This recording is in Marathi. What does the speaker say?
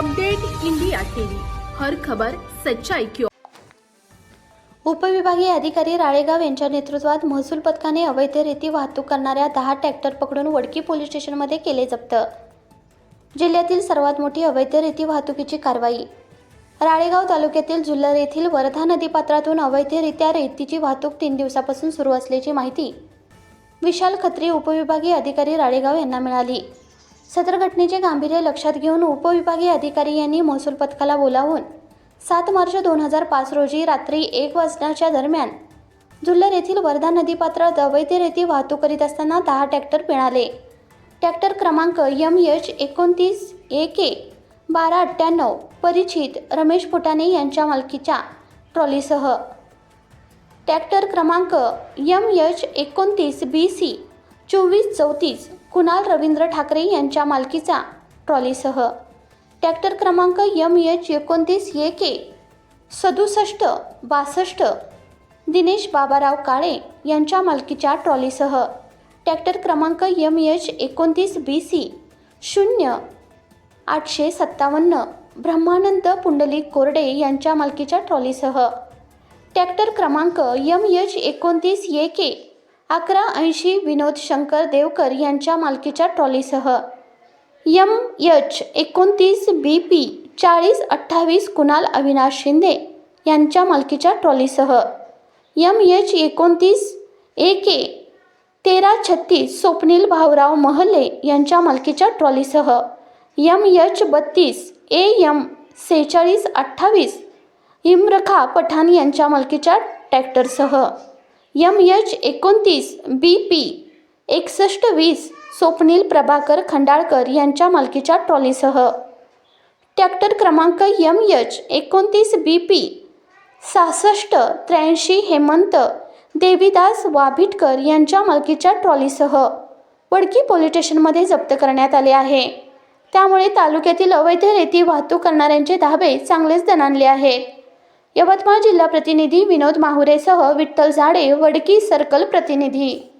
अपडेट इंडिया टीवी, हर खबर सच्चाई की। उपविभागीय अधिकारी राळेगाव यांच्या नेतृत्वात महसूल पथकाने अवैधरित्या वाहतूक करणाऱ्या 10 ट्रॅक्टर पकडून वडकी पोलीस स्टेशनमध्ये केले जप्त। जिल्ह्यातील सर्वात मोठी अवैधरित्या वाहतुकीची कारवाई। राळेगाव तालुक्यातील जुल्लर येथील वर्धा नदीपात्रातून अवैधरित्या रेतीची वाहतूक 3 दिवसापासून सुरू असल्याची माहिती विशाल खत्री उपविभागीय अधिकारी राळेगाव यांना मिळाली। सदर घटनेचे गांभीर्य लक्षात घेऊन उपविभागीय अधिकारी यांनी महसूल पथकाला बोलावून 7 मार्च 2005 रोजी रात्री 1 वाजण्याच्या दरम्यान जुल्लर येथील वर्धा नदीपात्रात अवैधरित्या वाहतूक करीत असताना 10 ट्रॅक्टर मिळाले। ट्रॅक्टर क्रमांक MH29 AK 1298 परिचित रमेश फुटाणे यांच्या मालकीच्या ट्रॉलीसह, ट्रॅक्टर क्रमांक MH29 BC 2434 कुणाल रवींद्र ठाकरे यांच्या मालकीचा ट्रॉलीसह, ट्रॅक्टर क्रमांक MH29 AK 6762 दिनेश बाबाराव काळे यांच्या मालकीच्या ट्रॉलीसह, ट्रॅक्टर क्रमांक MH29 BC 0857 ब्रह्मानंद पुंडलिक कोरडे यांच्या मालकीच्या ट्रॉलीसह, ट्रॅक्टर क्रमांक MH29 AK 1180 विनोद शंकर देवकर यांच्या मालकीच्या ट्रॉलीसह, MH29 BP 4028 कुणाल अविनाश शिंदे यांच्या मालकीच्या ट्रॉलीसह, MH29 AK 1336 स्वप्नील भाऊराव महले यांच्या मालकीच्या ट्रॉलीसह, MH32 AM 4628 इम्रखा पठाण यांच्या मालकीच्या ट्रॅक्टरसह, MH29 BP 6120 स्वप्नील प्रभाकर खंडाळकर यांच्या मालकीच्या ट्रॉलीसह, ट्रॅक्टर क्रमांक MH29 BP 6683 हेमंत देवीदास वाभिटकर यांच्या मालकीच्या ट्रॉलीसह वडकी पोलीस स्टेशनमध्ये जप्त करण्यात आले आहे। त्यामुळे तालुक्यातील अवैधरित्या वाहतूक करणाऱ्यांचे धाबे चांगलेच दणाणले आहेत। यवतमाळ जिल्हा प्रतिनिधी विनोद माहुरेसह विठ्ठल झाडे, वडकी सर्कल प्रतिनिधी।